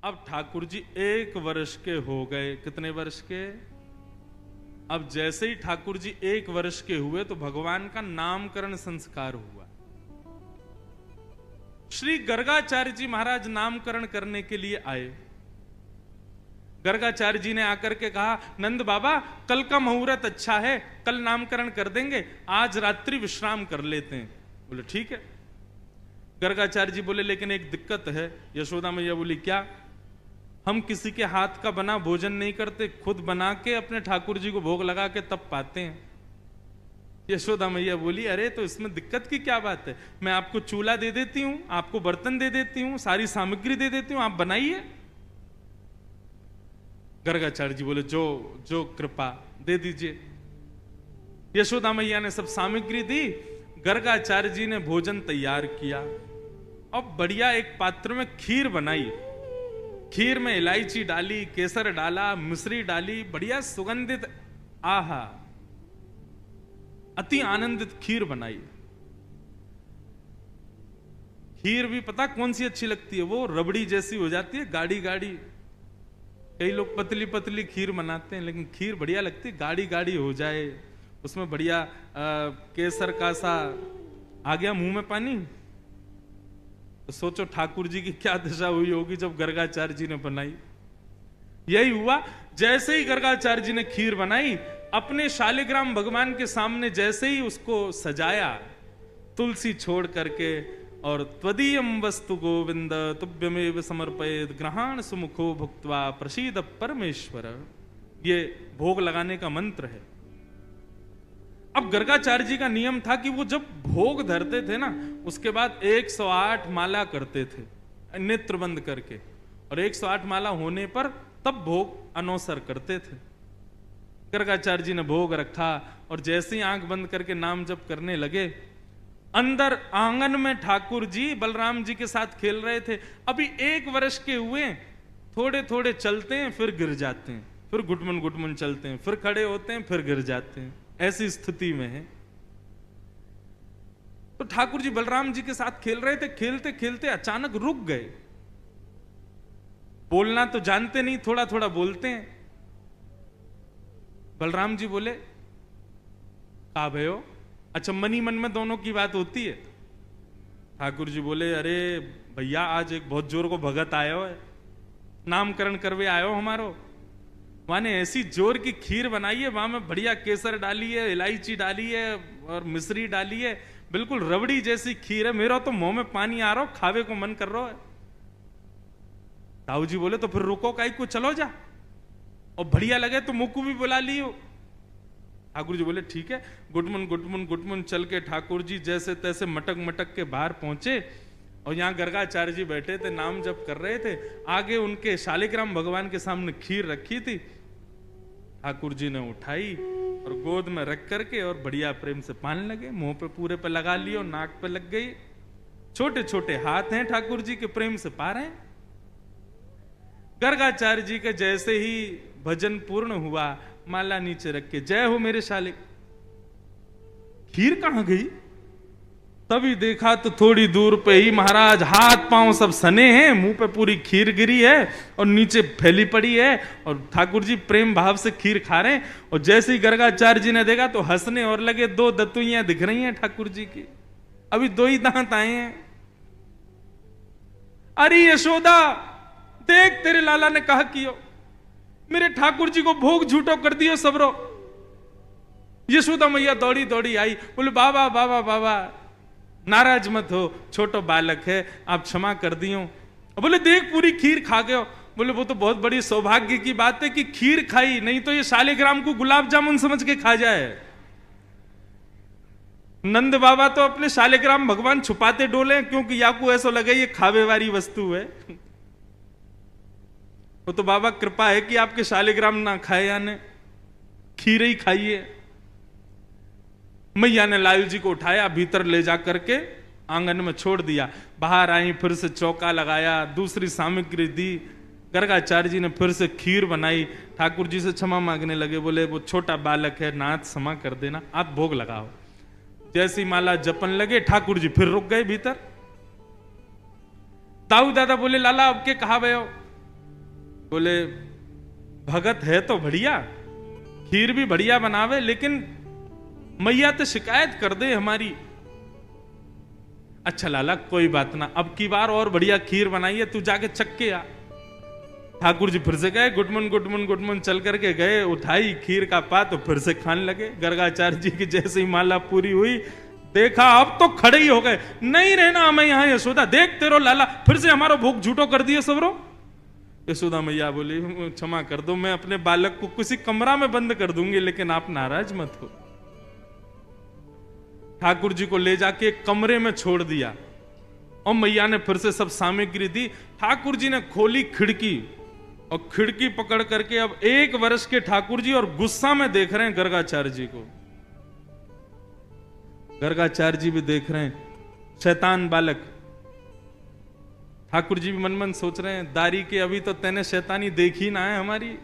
अब ठाकुर जी 1 वर्ष के हो गए। कितने वर्ष के? अब जैसे ही ठाकुर जी 1 वर्ष के हुए तो भगवान का नामकरण संस्कार हुआ। श्री गर्गाचार्य जी महाराज नामकरण करने के लिए आए। गर्गाचार्य जी ने आकर के कहा, नंद बाबा कल का मुहूर्त अच्छा है, कल नामकरण कर देंगे, आज रात्रि विश्राम कर लेते हैं। बोले ठीक है। गर्गाचार्य जी बोले लेकिन एक दिक्कत है। यशोदा मैया बोली क्या? हम किसी के हाथ का बना भोजन नहीं करते, खुद बना के अपने ठाकुर जी को भोग लगा के तब पाते हैं। यशोदा मैया बोली अरे तो इसमें दिक्कत की क्या बात है, मैं आपको चूल्हा दे देती हूं, आपको बर्तन दे देती हूं, सारी सामग्री दे देती हूं, आप बनाइए। गर्गाचार्य जी बोले जो जो कृपा, दे दीजिए। यशोदा मैया ने सब सामग्री दी, गर्गाचार्य जी ने भोजन तैयार किया। अब बढ़िया एक पात्र में खीर बनाई। खीर में इलायची डाली, केसर डाला, मिश्री डाली, बढ़िया सुगंधित, आहा अति आनंदित खीर बनाई। खीर भी पता कौन सी अच्छी लगती है? वो रबड़ी जैसी हो जाती है, गाढ़ी गाढ़ी। कई लोग पतली पतली खीर बनाते हैं, लेकिन खीर बढ़िया लगती है, गाढ़ी गाढ़ी हो जाए, उसमें बढ़िया केसर का सा। आ गया मुंह में पानी। तो सोचो ठाकुर जी की क्या दशा हुई होगी जब गर्गाचार्य जी ने बनाई। यही हुआ, जैसे ही गर्गाचार्य जी ने खीर बनाई, अपने शालिग्राम भगवान के सामने जैसे ही उसको सजाया, तुलसी छोड़ करके, और त्वदीयम वस्तु गोविंद तुभ्यमेव समर्पयेत् ग्रहाण सुमुखो भुक्त्वा प्रसीद परमेश्वर, ये भोग लगाने का मंत्र है। अब गर्गाचार्य जी का नियम था कि वो जब भोग धरते थे ना, उसके बाद 108 माला करते थे नेत्र बंद करके, और 108 माला होने पर तब भोग अनौसर करते थे। गर्गाचार्य जी ने भोग रखा और जैसे ही आंख बंद करके नाम जप करने लगे, अंदर आंगन में ठाकुर जी बलराम जी के साथ खेल रहे थे। अभी 1 वर्ष के हुए, थोड़े थोड़े चलते हैं फिर गिर जाते हैं, फिर घुटमुन घुटमुन चलते हैं, फिर खड़े होते हैं, फिर गिर जाते हैं, ऐसी स्थिति में है। तो ठाकुर जी बलराम जी के साथ खेल रहे थे, खेलते खेलते अचानक रुक गए। बोलना तो जानते नहीं, थोड़ा थोड़ा बोलते हैं। बलराम जी बोले का भयो? अच्छा, मनी मन में दोनों की बात होती है। ठाकुर जी बोले अरे भैया आज एक बहुत जोर को भगत आयो है, नामकरण करवे आयो हमारो। माने ऐसी जोर की खीर बनाई है, वहां में बढ़िया केसर डाली है, इलायची डाली है और मिश्री डाली है, बिल्कुल रबड़ी जैसी खीर है। मेरा तो मुंह में पानी आ रहा हो, खावे को मन कर रहा है। ताऊ जी बोले तो फिर रुको काई को, चलो जा, और बढ़िया लगे तो मुक्कू भी बुला लियो। ठाकुर जी बोले ठीक है। गुटमुन गुटमुन गुटमुन चल के ठाकुर जी जैसे तैसे मटक मटक के बाहर पहुंचे, और यहां गर्गाचार्य जी बैठे थे, नाम जप कर रहे थे। आगे उनके शालिग्राम भगवान के सामने खीर रखी थी। ठाकुर जी ने उठाई और गोद में रख करके और बढ़िया प्रेम से पाने लगे। मुंह पे पूरे पे लगा लियो, नाक पे लग गई। छोटे छोटे हाथ हैं ठाकुर जी के, प्रेम से पा रहे हैं। गर्गाचार्य जी के जैसे ही भजन पूर्ण हुआ, माला नीचे रख के जय हो मेरे शालिक। खीर कहां गई? तभी देखा तो थोड़ी दूर पे ही महाराज हाथ पांव सब सने हैं, मुंह पे पूरी खीर गिरी है और नीचे फैली पड़ी है, और ठाकुर जी प्रेम भाव से खीर खा रहे हैं। और जैसे ही गर्गाचार्य जी ने देखा तो हंसने और लगे। 2 दतुइयां दिख रही हैं ठाकुर जी की, अभी 2 ही दांत आए हैं। अरे यशोदा देख, तेरे लाला ने कहा कियो, मेरे ठाकुर जी को भोग झूठो कर दियो सबरो। यशोदा मैया दौड़ी दौड़ी आई, बोले बाबा बाबा बाबा नाराज मत हो, छोटो बालक है, आप क्षमा कर दियो। बोले देख पूरी खीर खा गए हो। बोले वो तो बहुत बड़ी सौभाग्य की बात है कि खीर खाई, नहीं तो ये शालिग्राम को गुलाब जामुन समझ के खा जाए। नंद बाबा तो अपने शालिग्राम भगवान छुपाते डोले, क्योंकि याकू ऐसा लगे ये खावे वाली वस्तु है। वो तो बाबा कृपा है कि आपके शालिग्राम ना खाए, यानी खीर ही खाइए। मैया ने लाल जी को उठाया, भीतर ले जा करके आंगन में छोड़ दिया। बाहर आई, फिर से चौका लगाया, दूसरी सामग्री दी। गर्गाचार्य जी ने फिर से खीर बनाई। ठाकुर जी से क्षमा मांगने लगे, बोले वो छोटा बालक है, नाथ क्षमा कर देना, आप भोग लगाओ। जैसी माला जपन लगे, ठाकुर जी फिर रुक गए भीतर। ताऊ दादा बोले लाला अब के कहा भयो? बोले बाबा बाबा बाबा नाराज मत हो, छोटो बालक है, आप क्षमा कर दियो। बोले देख पूरी खीर खा गए हो। बोले भगत है तो बढ़िया, खीर भी बढ़िया बनावे, लेकिन मैया तो शिकायत कर दे हमारी। अच्छा लाला कोई बात ना, अब की बार और बढ़िया खीर बनाई है, तू जाके चख के आ। ठाकुर जी फिर से गए, गुडमुन गुडमुन गुडमुन चल करके गए, उठाई खीर का पात तो फिर से खाने लगे। गर्गाचार्य जी की जैसे ही माला पूरी हुई, देखा अब तो खड़े ही हो गए, नहीं रहना हमें यहाँ यशोदा, देख तेरो लाला फिर से हमारा भूख झूठो कर दिए सबरो। यशोदा मैया बोली क्षमा कर दो, मैं अपने बालक को किसी कमरा में बंद कर दूंगी, लेकिन आप नाराज मत हो। ठाकुर जी को ले जाके एक कमरे में छोड़ दिया और मैया ने फिर से सब सामग्री दी। ठाकुर जी ने खोली खिड़की और खिड़की पकड़ करके अब 1 वर्ष के ठाकुर जी और गुस्सा में देख रहे हैं गर्गाचार्य जी को। गर्गाचार्य जी भी देख रहे हैं, शैतान बालक। ठाकुर जी भी मन मन सोच रहे हैं, दारी के अभी तो तेने शैतानी देखी ना है हमारी,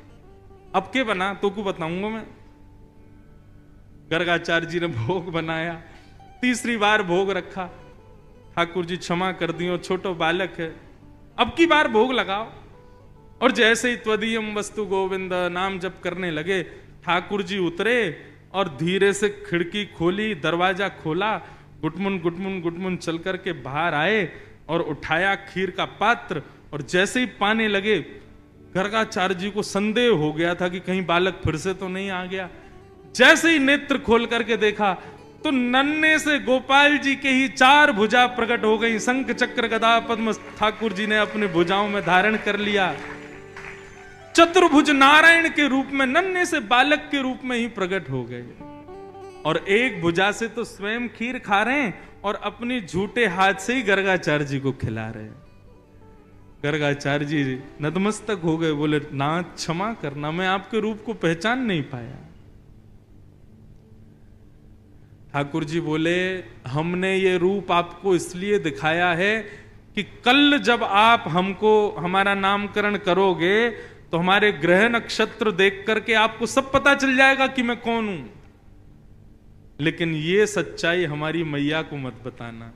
अब के बना तो को बताऊंगा मैं। गर्गाचार्य जी ने भोग बनाया, तीसरी बार भोग रखा। ठाकुर जी क्षमा कर दियो, छोटो बालक है, अब की बार भोग लगाओ। और जैसे ही त्वदीयम वस्तु गोविंद नाम जप करने लगे, ठाकुर जी उतरे और धीरे से खिड़की खोली, दरवाजा खोला, गुटमुन गुटमुन गुटमुन चल करके बाहर आए और उठाया खीर का पात्र और जैसे ही पाने लगे, गर्गाचार्य जी को संदेह हो गया था कि कहीं बालक फिर से तो नहीं आ गया। जैसे ही नेत्र खोल करके देखा तो नन्हे से गोपाल जी के ही 4 भुजा प्रकट हो गई। शंख चक्र गदा पद्म ठाकुर जी ने अपने भुजाओं में धारण कर लिया। चतुर्भुज नारायण के रूप में नन्हे से बालक के रूप में ही प्रकट हो गए और एक भुजा से तो स्वयं खीर खा रहे हैं और अपनी झूठे हाथ से ही गर्गाचार्य जी को खिला रहे हैं। गर्गाचार्य जी नतमस्तक हो गए, बोले नाथ क्षमा करना, मैं आपके रूप को पहचान नहीं पाया। ठाकुर जी बोले हमने ये रूप आपको इसलिए दिखाया है कि कल जब आप हमको हमारा नामकरण करोगे तो हमारे ग्रह नक्षत्र देख करके आपको सब पता चल जाएगा कि मैं कौन हूं, लेकिन ये सच्चाई हमारी मैया को मत बताना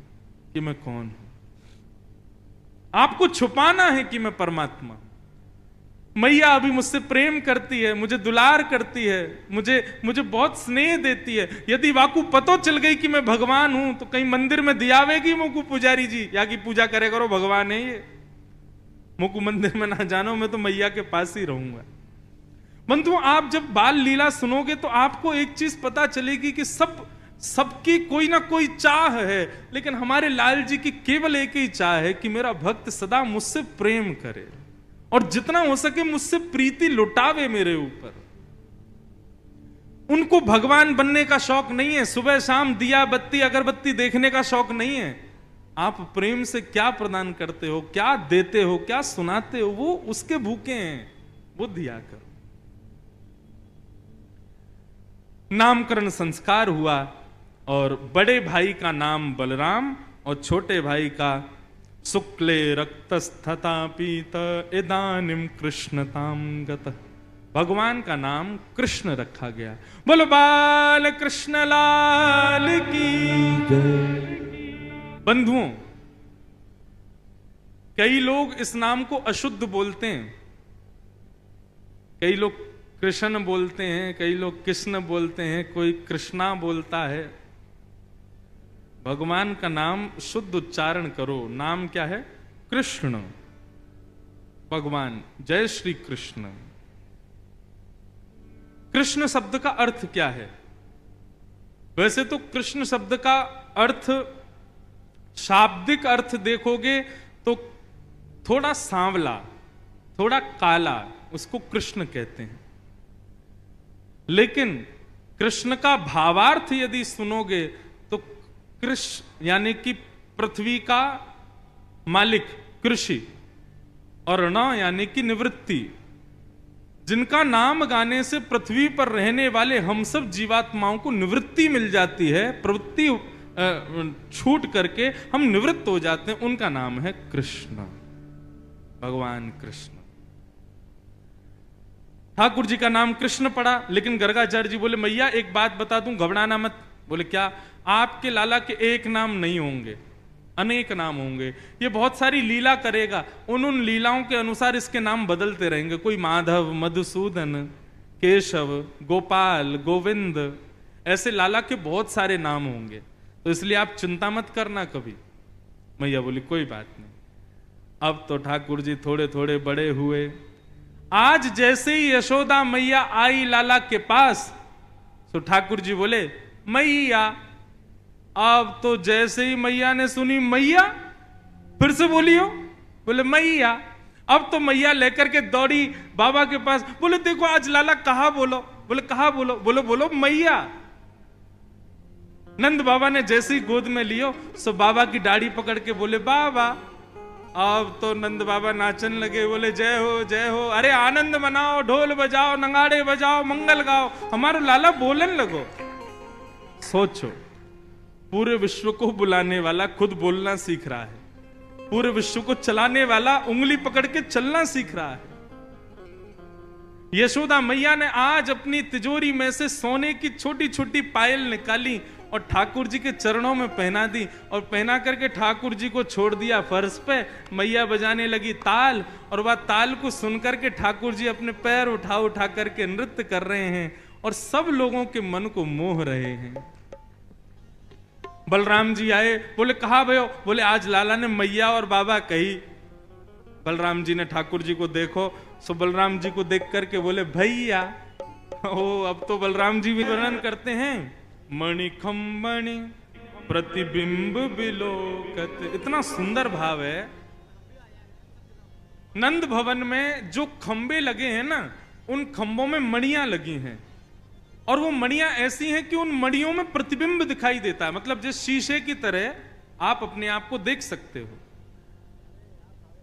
कि मैं कौन हूं। आपको छुपाना है कि मैं परमात्मा। मैया अभी मुझसे प्रेम करती है, मुझे दुलार करती है, मुझे बहुत स्नेह देती है। यदि वाकू पतो चल गई कि मैं भगवान हूं तो कहीं मंदिर में दियावेगी मुकु पुजारी जी, या की पूजा करे करो, भगवान है ये, मुकु मंदिर में ना जानो, मैं तो मैया के पास ही रहूंगा। बंधु आप जब बाल लीला सुनोगे तो आपको एक चीज पता चलेगी कि सबकी कोई ना कोई चाह है, लेकिन हमारे लाल जी की केवल एक ही चाह है कि मेरा भक्त सदा मुझसे प्रेम करे और जितना हो सके मुझसे प्रीति लुटावे मेरे ऊपर। उनको भगवान बनने का शौक नहीं है, सुबह शाम दिया बत्ती अगरबत्ती देखने का शौक नहीं है। आप प्रेम से क्या प्रदान करते हो, क्या देते हो, क्या सुनाते हो, वो उसके भूखे हैं, वो दिया करो। नामकरण संस्कार हुआ और बड़े भाई का नाम बलराम और छोटे भाई का शुक्ले रक्तस्थता पीत इदानिम कृष्णताम गत, भगवान का नाम कृष्ण रखा गया। बोलो बाल कृष्ण लाल की जय। बंधुओं, कई लोग इस नाम को अशुद्ध बोलते हैं, कई लोग कृष्ण बोलते हैं, कई लोग कृष्ण बोलते हैं, कोई कृष्णा बोलता है। भगवान का नाम शुद्ध उच्चारण करो। नाम क्या है? कृष्ण, भगवान, जय श्री कृष्ण। कृष्ण शब्द का अर्थ क्या है? वैसे तो कृष्ण शब्द का अर्थ, शाब्दिक अर्थ देखोगे तो थोड़ा सांवला, थोड़ा काला, उसको कृष्ण कहते हैं। लेकिन कृष्ण का भावार्थ यदि सुनोगे तो कृष्ण यानी कि पृथ्वी का मालिक, कृषि, और ण यानी कि निवृत्ति, जिनका नाम गाने से पृथ्वी पर रहने वाले हम सब जीवात्माओं को निवृत्ति मिल जाती है, प्रवृत्ति छूट करके हम निवृत्त हो जाते हैं, उनका नाम है कृष्ण, भगवान कृष्ण। ठाकुर जी का नाम कृष्ण पड़ा, लेकिन गर्गाचार्य जी बोले मैया एक बात बता दूं, घबराना मत। बोले क्या? आपके लाला के एक नाम नहीं होंगे, अनेक नाम होंगे। ये बहुत सारी लीला करेगा, उन लीलाओं के अनुसार इसके नाम बदलते रहेंगे। कोई माधव, मधुसूदन, केशव, गोपाल, गोविंद, ऐसे लाला के बहुत सारे नाम होंगे। तो इसलिए आप चिंता मत करना कभी। मैया बोली कोई बात नहीं। अब तो ठाकुर जी थोड़े थोड़े बड़े हुए। आज जैसे ही यशोदा मैया आई लाला के पास, तो ठाकुर जी बोले मैया। अब तो जैसे ही मैया ने सुनी मैया, फिर से बोलियो, बोले मैया। अब तो मैया लेकर के दौड़ी बाबा के पास, बोले देखो आज लाला कहा बोलो। बोले कहा बोलो? बोलो बोलो मैया। नंद बाबा ने जैसे ही गोद में लियो, सो बाबा की दाढ़ी पकड़ के बोले बाबा। अब तो नंद बाबा नाचन लगे, बोले जय हो जय हो, अरे आनंद मनाओ, ढोल बजाओ, नगाड़े बजाओ, मंगल गाओ, हमारा लाला बोलन लगो। सोचो, पूरे विश्व को बुलाने वाला खुद बोलना सीख रहा है, पूरे विश्व को चलाने वाला उंगली पकड़ के चलना सीख रहा है। यशोदा मैया ने आज अपनी तिजोरी में से सोने की छोटी छोटी पायल निकाली और ठाकुर जी के चरणों में पहना दी, और पहना करके ठाकुर जी को छोड़ दिया फर्श पे। मैया बजाने लगी ताल, और वह ताल को सुनकर के ठाकुर जी अपने पैर उठा उठा करके नृत्य कर रहे हैं और सब लोगों के मन को मोह रहे हैं। बलराम जी आए, बोले कहा भयो? बोले आज लाला ने मैया और बाबा कही। बलराम जी ने ठाकुर जी को देखो, सो बलराम जी को देख करके बोले भैया। ओ, अब तो बलराम जी भी वर्णन करते हैं, मणिखंबणि प्रतिबिंब बिलोकत। इतना सुंदर भाव है। नंद भवन में जो खंबे लगे हैं ना, उन खंबों में मणियां लगी हैं, और वो मणियां ऐसी हैं कि उन मणियों में प्रतिबिंब दिखाई देता है। मतलब जिस शीशे की तरह आप अपने आप को देख सकते हो।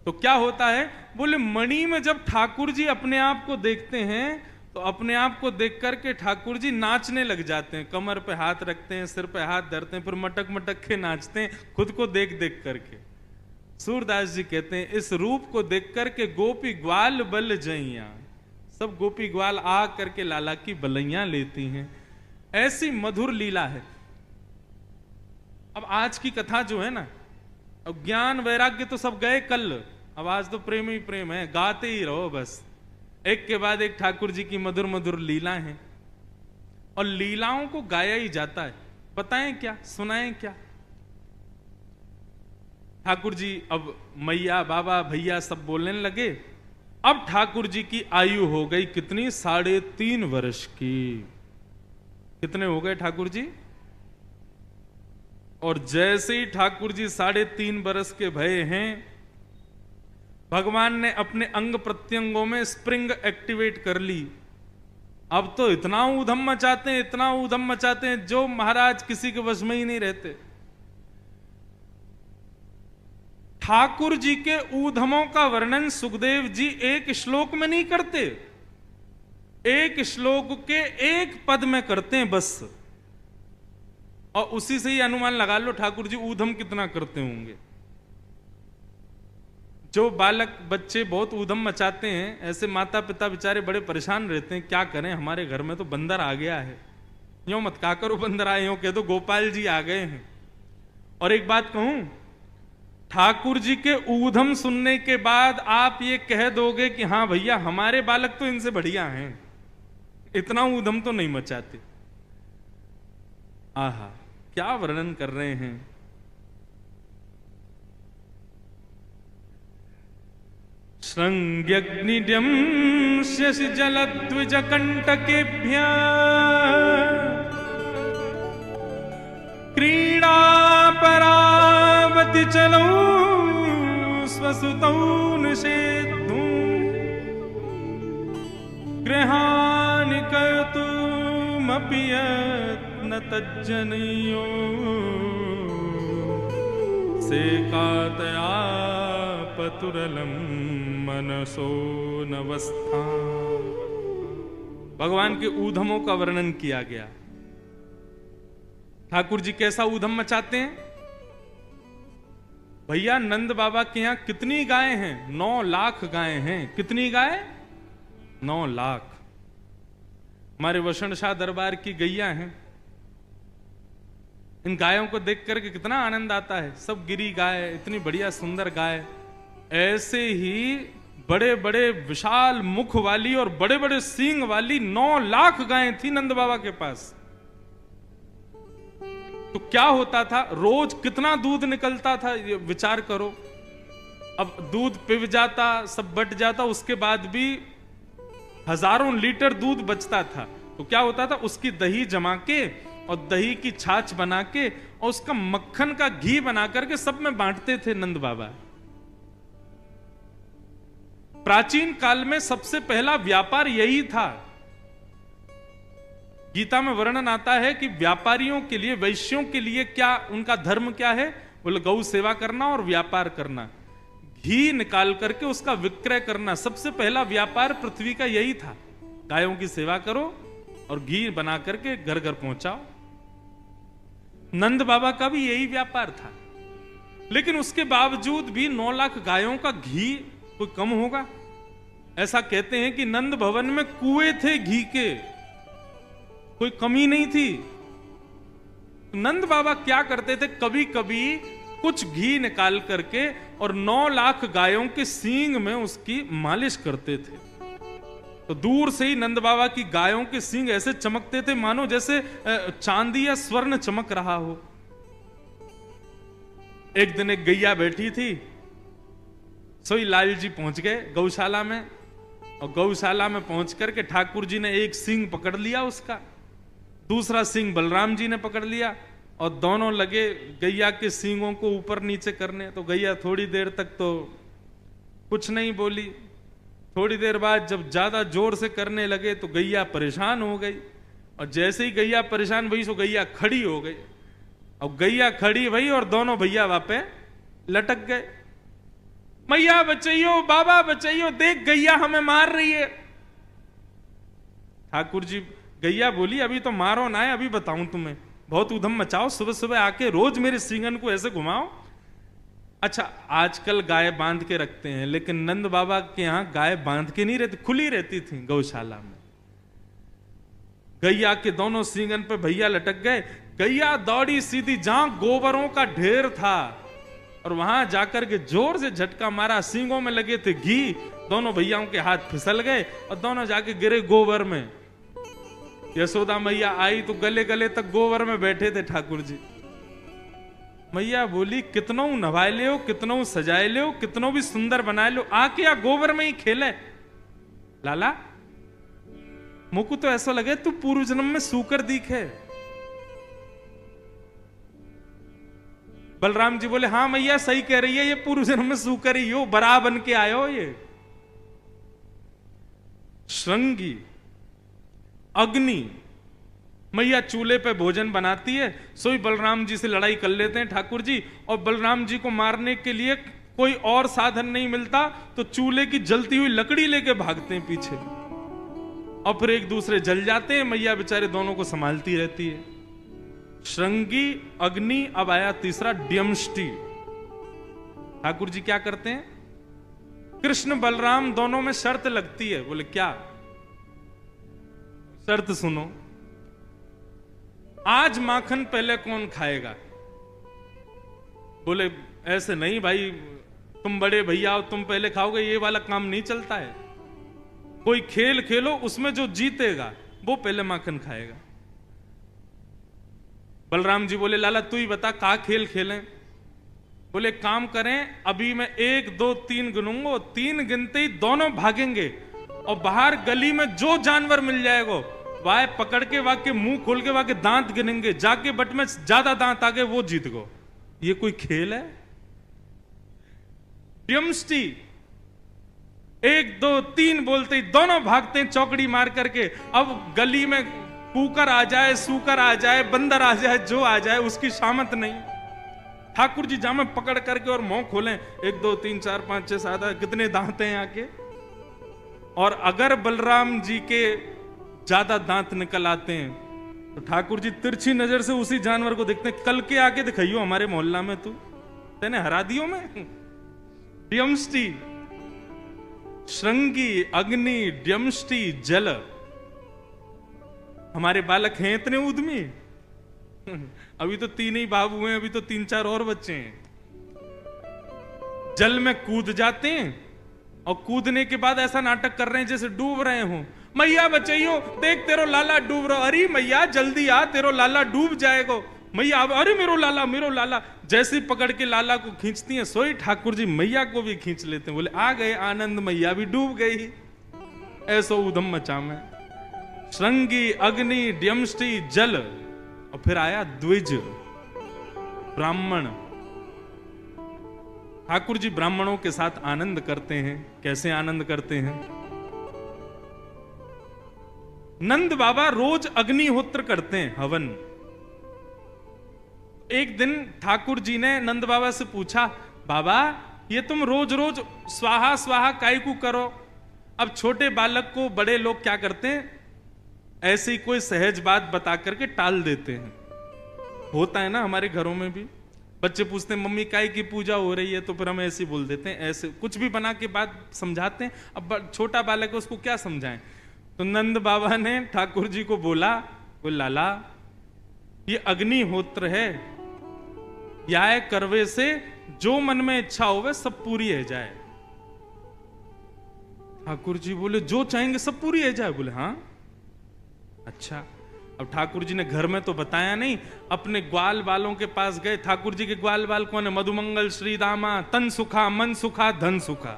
तो क्या होता है? बोले मणि में जब ठाकुर जी अपने आप को देखते हैं, तो अपने आप को देख करके ठाकुर जी नाचने लग जाते हैं। कमर पे हाथ रखते हैं, सिर पे हाथ धरते हैं, फिर मटक मटक के नाचते हैं, खुद को देख देख करके। सूरदास जी कहते हैं इस रूप को देख करके गोपी ग्वाल बल जइया। सब गोपी ग्वाल आ करके लाला की बलैया लेती हैं। ऐसी मधुर लीला है। अब आज की कथा जो है ना, अब ज्ञान वैराग्य तो सब गए कल, अब आज तो प्रेम ही प्रेम है, गाते ही रहो बस। एक के बाद एक ठाकुर जी की मधुर मधुर लीला है, और लीलाओं को गाया ही जाता है। बताएं क्या, सुनाएं क्या? ठाकुर जी अब मैया बाबा भैया सब बोलने लगे। अब ठाकुर जी की आयु हो गई कितनी? 3.5 वर्ष की। कितने हो गए ठाकुर जी? और जैसे ही ठाकुर जी 3.5 वर्ष के भये हैं, भगवान ने अपने अंग प्रत्यंगों में स्प्रिंग एक्टिवेट कर ली। अब तो इतना ऊधम मचाते हैं, इतना ऊधम मचाते हैं, जो महाराज किसी के वश में ही नहीं रहते। ठाकुर जी के ऊधमों का वर्णन सुखदेव जी एक श्लोक में नहीं करते, एक श्लोक के एक पद में करते हैं बस। और उसी से ही अनुमान लगा लो ठाकुर जी ऊधम कितना करते होंगे। जो बालक बच्चे बहुत ऊधम मचाते हैं, ऐसे माता पिता बेचारे बड़े परेशान रहते हैं। क्या करें, हमारे घर में तो बंदर आ गया है। यूं मत कहा करो बंदर आए, यूं कह दो गोपाल जी आ गए हैं। और एक बात कहूं, ठाकुर जी के ऊधम सुनने के बाद आप ये कह दोगे कि हाँ भैया हमारे बालक तो इनसे बढ़िया हैं, इतना ऊधम तो नहीं मचाते। आहा, क्या वर्णन कर रहे हैं। श्रृंग्यग्निड्यं शशि जलद्विज कंटकेभ्यः क्रीडा परावति चलो स्वसुतौ निषेद्धुं गृहाणि कर्तुमपि यत्न तज्जनयो सेकातया पतुरलम मनसो नवस्था। भगवान के ऊधमों का वर्णन किया गया। ठाकुर जी कैसा ऊधम मचाते हैं। भैया नंद बाबा के यहां कितनी गायें हैं? 9 लाख गायें हैं। कितनी गाय? 9 लाख। हमारे वसण शाह दरबार की गैया हैं इन गायों को देख करके कितना आनंद आता है। सब गिरी गाय, इतनी बढ़िया सुंदर गाय। ऐसे ही बड़े बड़े विशाल मुख वाली और बड़े बड़े सींग वाली 9 लाख गायें थी नंद बाबा के पास। तो क्या होता था, रोज कितना दूध निकलता था, ये विचार करो। अब दूध पिव जाता, सब बट जाता, उसके बाद भी हजारों लीटर दूध बचता था। तो क्या होता था, उसकी दही जमा के और दही की छाछ बना के और उसका मक्खन का घी बना करके सब में बांटते थे नंद बाबा। प्राचीन काल में सबसे पहला व्यापार यही था। गीता में वर्णन आता है कि व्यापारियों के लिए, वैश्यों के लिए क्या उनका धर्म क्या है, बोले गौ सेवा करना और व्यापार करना, घी निकाल करके उसका विक्रय करना। सबसे पहला व्यापार पृथ्वी का यही था, गायों की सेवा करो और घी बना करके घर घर पहुंचाओ। नंद बाबा का भी यही व्यापार था। लेकिन उसके बावजूद भी 9 लाख गायों का घी कोई कम होगा? ऐसा कहते हैं कि नंद भवन में कुएं थे घी के, कोई कमी नहीं थी। नंद बाबा क्या करते थे, कभी कभी कुछ घी निकाल करके और 9 लाख गायों के सींग में उसकी मालिश करते थे। तो दूर से ही नंद बाबा की गायों के सींग ऐसे चमकते थे मानो जैसे चांदी या स्वर्ण चमक रहा हो। एक दिन एक गैया बैठी थी, सोई लाल जी पहुंच गए गौशाला में, और गौशाला में पहुंच करके ठाकुर जी ने एक सींग पकड़ लिया उसका, दूसरा सींग बलराम जी ने पकड़ लिया और दोनों लगे गैया के सींगों को ऊपर नीचे करने। तो गैया थोड़ी देर तक तो कुछ नहीं बोली। थोड़ी देर बाद जब ज्यादा जोर से करने लगे तो गैया परेशान हो गई, और जैसे ही गैया परेशान हुई सो गैया खड़ी हो गई। और गैया खड़ी भई और दोनों भैया वहां पे लटक गए। मैया बचाइयो, बाबा बचाइयो, देख गैया हमें मार रही है। ठाकुर जी, गैया बोली अभी तो मारो ना है, अभी बताऊं तुम्हें, बहुत उधम मचाओ, सुबह सुबह आके रोज मेरे सींगन को ऐसे घुमाओ। अच्छा, आजकल गाय बांध के रखते हैं, लेकिन नंद बाबा के यहां गाय बांध के नहीं रहती, खुली रहती थी गौशाला में। गैया के दोनों सींगन पे भैया लटक गए। गैया दौड़ी सीधी जहां गोबरों का ढेर था और वहां जाकर के जोर से झटका मारा, सींगों में लगे थे घी, दोनों भैयाओं के हाथ फिसल गए और दोनों जाके गिरे गोबर में। यशोदा मैया आई तो गले गले तक गोबर में बैठे थे ठाकुर जी। मैया बोली कितनों नवाए ले हो, कितनों सजाए ले हो, कितनों भी सुंदर बनाए लो, आके या गोबर में ही खेले। लाला मुकु तो ऐसा लगे तू पूर्व जन्म में सूकर दिखे। बलराम जी बोले हाँ मैया सही कह रही है, ये पूर्व जन्म में सूकर ही हो, बरा बन के आयो। ये श्रृंगी अग्नि मैया चूल्हे पे भोजन बनाती है, सोई बलराम जी से लड़ाई कर लेते हैं ठाकुर जी, और बलराम जी को मारने के लिए कोई और साधन नहीं मिलता तो चूल्हे की जलती हुई लकड़ी लेके भागते हैं पीछे, और फिर एक दूसरे जल जाते हैं। मैया बेचारे दोनों को संभालती रहती है। श्रृंगी अग्नि, अब आया तीसरा ड्यमष्टि। ठाकुर जी क्या करते हैं, कृष्ण बलराम दोनों में शर्त लगती है। बोले क्या शर्त सुनो, आज माखन पहले कौन खाएगा? बोले ऐसे नहीं भाई, तुम बड़े भैया हो, तुम पहले खाओगे, ये वाला काम नहीं चलता है। कोई खेल खेलो, उसमें जो जीतेगा वो पहले माखन खाएगा। बलराम जी बोले लाला तू ही बता का खेल खेलें? बोले काम करें, अभी मैं 1 2 3 गिनूंगा, 3 गिनते ही दोनों भागेंगे और बाहर गली में जो जानवर मिल जाएगा वाह पकड़ के वाके मुंह खोल के वाके दांत गिनेंगे, जाके बट में ज्यादा दांत आ गए वो जीत गो। ये कोई खेल है? ड्यमष्टि 1 2 3 बोलते ही दोनों भागते हैं चौकड़ी मार करके। अब गली में कुकर आ जाए, सूकर आ जाए, बंदर आ जाए, जो आ जाए उसकी शामत नहीं। ठाकुर जी जामे पकड़ करके और मुंह खोलें, 1 2 3 4 5 6 7 कितने दांत हैं आके। और अगर बलराम जी के ज्यादा दांत निकल आते हैं तो ठाकुर जी तिरछी नजर से उसी जानवर को देखते हैं, कल के आके दिखाइयो हमारे मोहल्ला में तू तेने हरा दियो में। ड्यमष्टि श्रृंगी अग्नि ड्यमष्टि जल। हमारे बालक हैं इतने उद्यमी, अभी तो 3 ही बाबू हैं, अभी तो 3-4 और बच्चे हैं। जल में कूद जाते हैं और कूदने के बाद ऐसा नाटक कर रहे हैं जैसे डूब रहे हो। मैया बचाइयो, देख तेरो लाला डूब रहा। अरे मैया जल्दी आ, तेरो लाला डूब जाएगा। मैया अरे मेरो लाला, मेरो लाला। जैसे पकड़ के लाला को खींचती हैं, सोई ठाकुर जी मैया को भी खींच लेते हैं। बोले आ गए आनंद, मैया भी डूब गई। ऐसो उधम मचा में श्रृंगी अग्नि ड्यमष्टि जल, और फिर आया द्विज ब्राह्मण। ठाकुर जी ब्राह्मणों के साथ आनंद करते हैं। कैसे आनंद करते हैं? नंद बाबा रोज अग्निहोत्र करते हैं, हवन। एक दिन ठाकुर जी ने नंद बाबा से पूछा, बाबा ये तुम रोज रोज स्वाहा स्वाहा काय को करो? अब छोटे बालक को बड़े लोग क्या करते हैं, ऐसे ही कोई सहज बात बता करके टाल देते हैं। होता है ना हमारे घरों में भी, बच्चे पूछते हैं मम्मी काय की पूजा हो रही है, तो फिर हम ऐसे बोल देते हैं, ऐसे कुछ भी बना के बात समझाते हैं। अब छोटा बालक है, उसको क्या समझाएं? तो नंद बाबा ने ठाकुर जी को बोला, लाला ये अग्निहोत्र है, या करवे से जो मन में इच्छा होवे सब पूरी है जाए। ठाकुर जी बोले जो चाहेंगे सब पूरी है जाए? बोले हाँ। अच्छा, अब ठाकुर जी ने घर में तो बताया नहीं, अपने ग्वाल बालों के पास गए। ठाकुर जी के ग्वाल बाल कौन है? मधुमंगल, श्रीदामा, तन सुखा, मन सुखा, धन सुखा,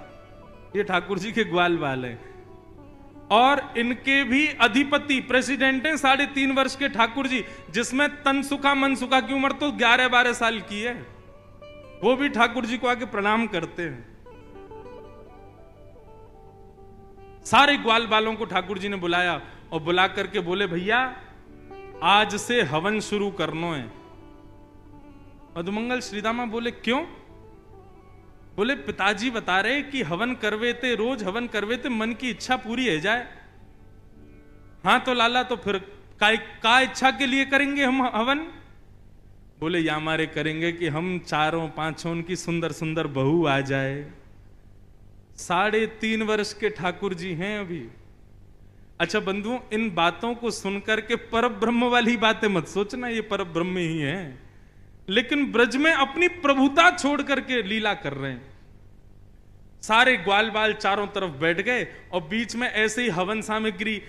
ये ठाकुर जी के ग्वाल बाल है। और इनके भी अधिपति प्रेसिडेंट हैं 3.5 वर्ष के ठाकुर जी, जिसमें तन सुखा मन सुखा की उम्र तो 11-12 साल की है। वो भी ठाकुर जी को आके प्रणाम करते हैं। सारे ग्वाल बालों को ठाकुर जी ने बुलाया और बुला करके बोले भैया आज से हवन शुरू करना है। मधुमंगल श्रीदामा बोले क्यों? बोले पिताजी बता रहे कि हवन करवे थे, रोज हवन करवे थे, मन की इच्छा पूरी है जाए। हाँ तो लाला तो फिर का इच्छा के लिए करेंगे हम हवन? बोले या हमारे करेंगे कि हम 4-5 की सुंदर सुंदर बहू आ जाए। 3.5 वर्ष के ठाकुर जी हैं अभी। अच्छा बंधुओं, इन बातों को सुनकर के परब्रह्म वाली बातें मत सोचना, ये परब्रह्म ही है, लेकिन ब्रज में अपनी प्रभुता छोड़ करके लीला कर रहे हैं। सारे ग्वाल बाल चारों तरफ बैठ गए और बीच में ऐसे ही हवन सामग्री,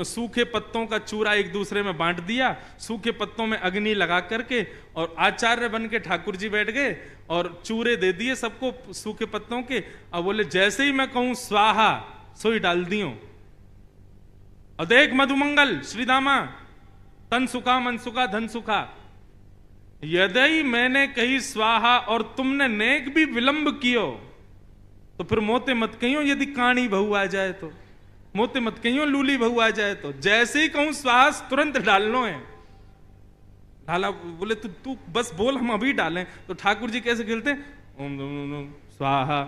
सूखे पत्तों का चूरा एक दूसरे में बांट दिया, सूखे पत्तों में अग्नि लगा करके, और आचार्य बन के ठाकुर जी बैठ गए और चूरे दे दिए सबको सूखे पत्तों के। अब बोले जैसे ही मैं कहूं स्वाहा सोई डाल दियो। और देख मधुमंगल श्रीदामा, तन सुखा मन सुखा धन सुखा, यदि मैंने कही स्वाहा और तुमने नेक भी विलंब कियो तो फिर मोते मत कहियो यदि काणी बहू आ जाए तो, मोते मत कहियो लूली बहू आ जाए तो। जैसे ही कहूं स्वाहा तुरंत डालनो है। ढाला बोले तू बस बोल हम अभी डालें। तो ठाकुर जी कैसे खेलते हैं, ओम स्वाहा,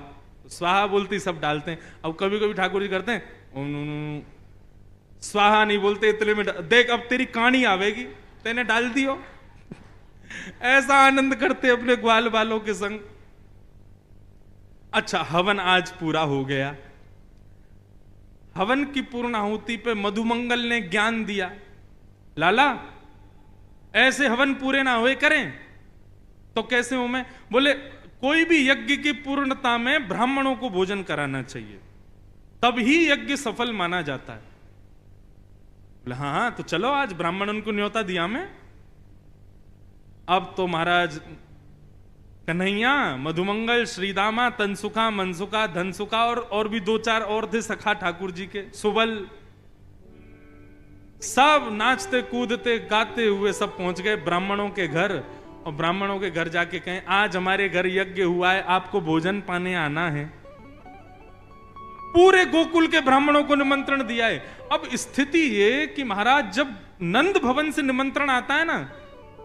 स्वाहा बोलते सब डालते हैं। अब कभी कभी ठाकुर जी करते हैं ओम स्वाहा नहीं बोलते, इतने में देख अब तेरी कहानी आवेगी, तेने डाल दियो। ऐसा आनंद करते अपने ग्वाल बालों के संग। अच्छा, हवन आज पूरा हो गया। हवन की पूर्णाहुति पे मधुमंगल ने ज्ञान दिया, लाला ऐसे हवन पूरे ना हुए करें तो कैसे हो? मैं बोले कोई भी यज्ञ की पूर्णता में ब्राह्मणों को भोजन कराना चाहिए, तभी यज्ञ सफल माना जाता है। बोले हाँ तो चलो आज ब्राह्मणों को न्योता दिया मैं। अब तो महाराज कन्हैया, मधुमंगल, श्रीदामा, तनसुखा, मनसुखा, धनसुखा और भी 2-4 और थे सखा ठाकुर जी के, सुबल, सब नाचते कूदते गाते हुए सब पहुंच गए ब्राह्मणों के घर। और ब्राह्मणों के घर जाके कहें आज हमारे घर यज्ञ हुआ है, आपको भोजन पाने आना है। पूरे गोकुल के ब्राह्मणों को निमंत्रण दिया है। अब स्थिति ये कि महाराज जब नंद भवन से निमंत्रण आता है ना,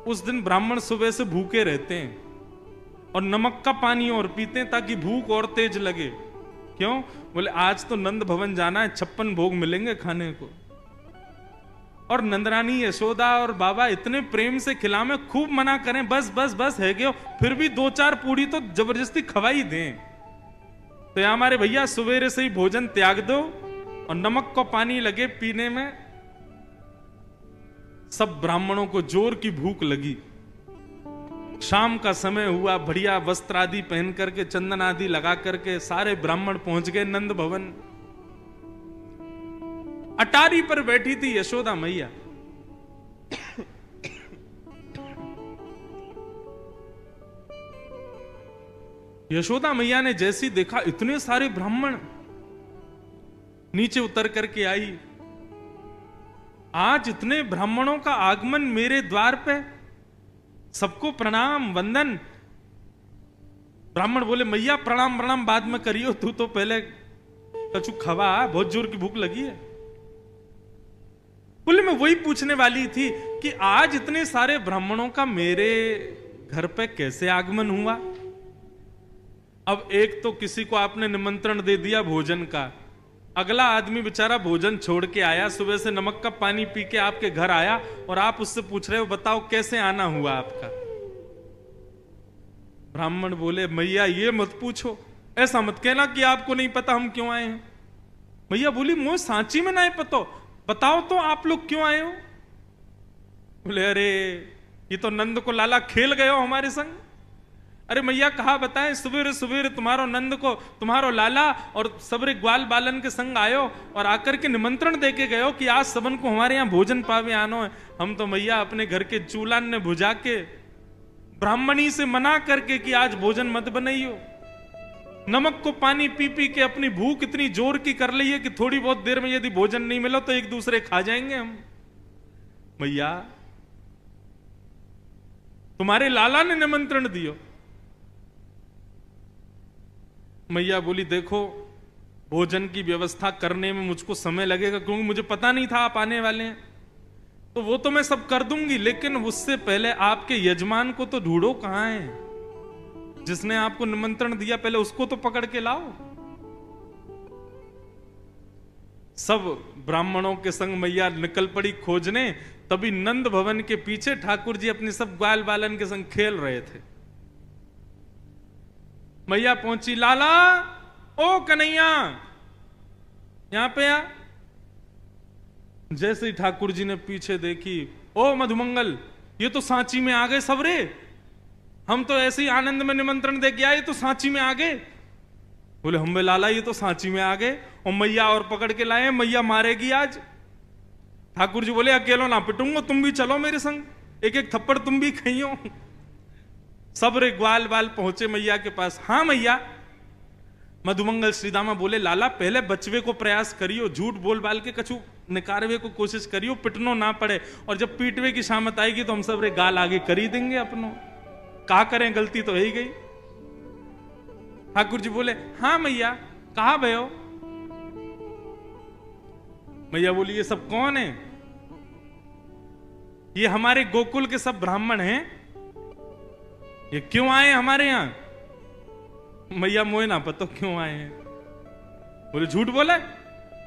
उस दिन ब्राह्मण सुबह से भूखे रहते हैं और नमक का पानी और पीते हैं ताकि भूख और तेज लगे। क्यों? बोले आज तो नंद भवन जाना है, 56 भोग मिलेंगे खाने को। और नंदरानी यशोदा और बाबा इतने प्रेम से खिलावे, खूब मना करें बस बस बस है गयो, फिर भी 2-4 पूड़ी तो जबरदस्ती खवाई दें। तो हमारे भैया सवेरे से ही भोजन त्याग दो और नमक को पानी लगे पीने में। सब ब्राह्मणों को जोर की भूख लगी। शाम का समय हुआ, बढ़िया वस्त्र आदि पहन करके, चंदन आदि लगा करके सारे ब्राह्मण पहुंच गए नंद भवन। अटारी पर बैठी थी यशोदा मैया। यशोदा मैया ने जैसी देखा इतने सारे ब्राह्मण, नीचे उतर करके आई। आज इतने ब्राह्मणों का आगमन मेरे द्वार पे, सबको प्रणाम वंदन। ब्राह्मण बोले मैया प्रणाम प्रणाम बाद में करियो, तू तो पहले कछु खवा, बहुत जोर की भूख लगी है। बोले मैं वही पूछने वाली थी कि आज इतने सारे ब्राह्मणों का मेरे घर पे कैसे आगमन हुआ। अब एक तो किसी को आपने निमंत्रण दे दिया भोजन का, अगला आदमी बेचारा भोजन छोड़ के आया, सुबह से नमक का पानी पी के आपके घर आया और आप उससे पूछ रहे हो बताओ कैसे आना हुआ आपका। ब्राह्मण बोले मैया ये मत पूछो, ऐसा मत कहना कि आपको नहीं पता हम क्यों आए हैं। मैया बोली मुझे सांची में नहीं पता, बताओ तो आप लोग क्यों आए हो। बोले अरे ये तो नंद को लाला खेल गए हो हमारे संग। अरे मैया कहा बताएं, सुबेरे सुबेरे तुम्हारो नंद को तुम्हारो लाला और सबरे ग्वाल बालन के संग आयो और आकर के निमंत्रण देके गयो कि आज सबन को हमारे यहाँ भोजन पावे आनो है। हम तो मैया अपने घर के चूल्हान ने बुझा के ब्राह्मणी से मना करके कि आज भोजन मत बनाइयो। नमक को पानी पी पी के अपनी भूख इतनी जोर की कर ली है कि थोड़ी बहुत देर में यदि भोजन नहीं मिला तो एक दूसरे खा जाएंगे हम। मैया तुम्हारे लाला ने निमंत्रण दियो। मैया बोली देखो भोजन की व्यवस्था करने में मुझको समय लगेगा, क्योंकि मुझे पता नहीं था आप आने वाले हैं, तो वो तो मैं सब कर दूंगी, लेकिन उससे पहले आपके यजमान को तो ढूंढो कहां है, जिसने आपको निमंत्रण दिया पहले उसको तो पकड़ के लाओ। सब ब्राह्मणों के संग मैया निकल पड़ी खोजने। तभी नंद भवन के पीछे ठाकुर जी अपने सब ग्वाल बालन के संग खेल रहे थे। मैया पहुंची, लाला ओ कन्हैया यहां पे आ। जैसे ही ठाकुर जी ने पीछे देखी, ओ मधुमंगल ये तो सांची में आ गए सबरे, हम तो ऐसे ही आनंद में निमंत्रण दे के आए, तो सांची में आ गए। बोले हम बे लाला ये तो सांची में आ गए और मैया और पकड़ के लाए, मैया मारेगी आज। ठाकुर जी बोले अकेलो ना पिटूंगा, तुम भी चलो मेरे संग, एक एक थप्पड़ तुम भी खाइयो। सब रे ग्वाल बाल पहुंचे मैया के पास। हाँ मैया। मधुमंगल श्रीदामा बोले लाला पहले बचवे को प्रयास करियो, झूठ बोल बाल के कछु निकारवे को कोशिश करियो, पिटनो ना पड़े, और जब पीटवे की शामत आएगी तो हम सब रे गाल आगे कर ही देंगे अपनो, का करें गलती तो है ही गई। ठाकुर जी बोले हाँ मैया कहा भयो। मैया बोली ये सब कौन है। ये हमारे गोकुल के सब ब्राह्मण हैं, ये क्यों आए हमारे यहां। मैया मोए ना पता क्यों आए हैं। बोले झूठ बोला,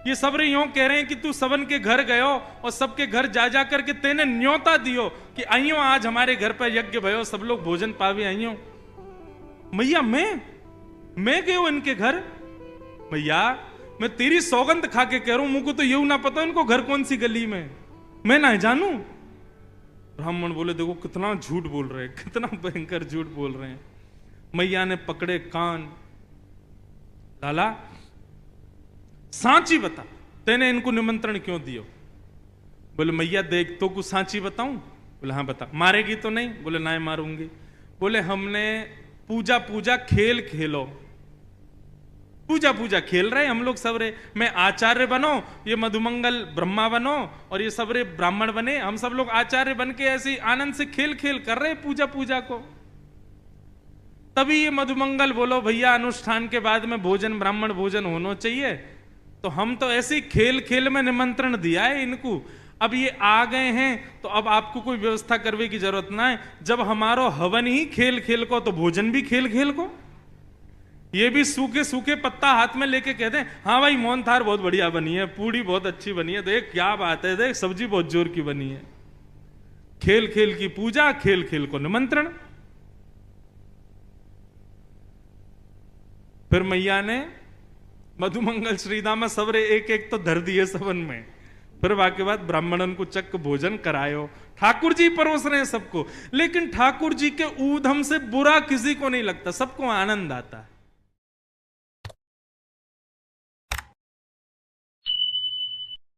ये सब रे यूं कह रहे हैं कि तू सबन के घर गयो और सबके घर जा जा करके तेने न्योता दियो कि आइयो आज हमारे घर पर यज्ञ भयो, सब लोग भोजन पावे आइयो। मैया मैं गयो इनके घर। मैया मैं तेरी सौगंध खा के कह रहा हूं, मुझको तो यूं ना पता इनको घर कौन सी गली में, मैं ना जानू। ब्राह्मण बोले देखो कितना झूठ बोल रहे हैं, कितना भयंकर झूठ बोल रहे हैं। मैया ने पकड़े कान, लाला सांची बता तेने इनको निमंत्रण क्यों दियो। बोले मैया देख तो कुछ सांची बताऊं। बोले हाँ बता। मारेगी तो नहीं। बोले ना मारूंगी। बोले हमने पूजा पूजा खेल खेलो, पूजा पूजा खेल रहे हम लोग सब रे, मैं आचार्य बनो, ये मधुमंगल ब्रह्मा बनो और ये सब रे ब्राह्मण बने, हम सब लोग आचार्य बन के ऐसे आनंद से खेल खेल कर रहे पूजा पूजा को। तभी ये मधुमंगल बोलो भैया अनुष्ठान के बाद में भोजन ब्राह्मण भोजन होना चाहिए, तो हम तो ऐसे खेल खेल में निमंत्रण दिया है इनको, अब ये आ गए हैं तो अब आपको कोई व्यवस्था करने की जरूरत ना है। जब हमारो हवन ही खेल खेल को, तो भोजन भी खेल खेल को। ये भी सूखे सूखे पत्ता हाथ में लेके कहते हैं हाँ भाई मोहन थार बहुत बढ़िया बनी है, पूड़ी बहुत अच्छी बनी है, देख क्या बात है, देख सब्जी बहुत जोर की बनी है। खेल खेल की पूजा, खेल खेल को निमंत्रण। फिर मैया ने मधुमंगल श्रीदामा सबरे एक एक तो धर दिए सबन में, फिर वाके बाद ब्राह्मणन को चक्क भोजन करायो, ठाकुर जी परोस रहे हैं सबको, लेकिन ठाकुर जी के ऊधम से बुरा किसी को नहीं लगता, सबको आनंद आता है।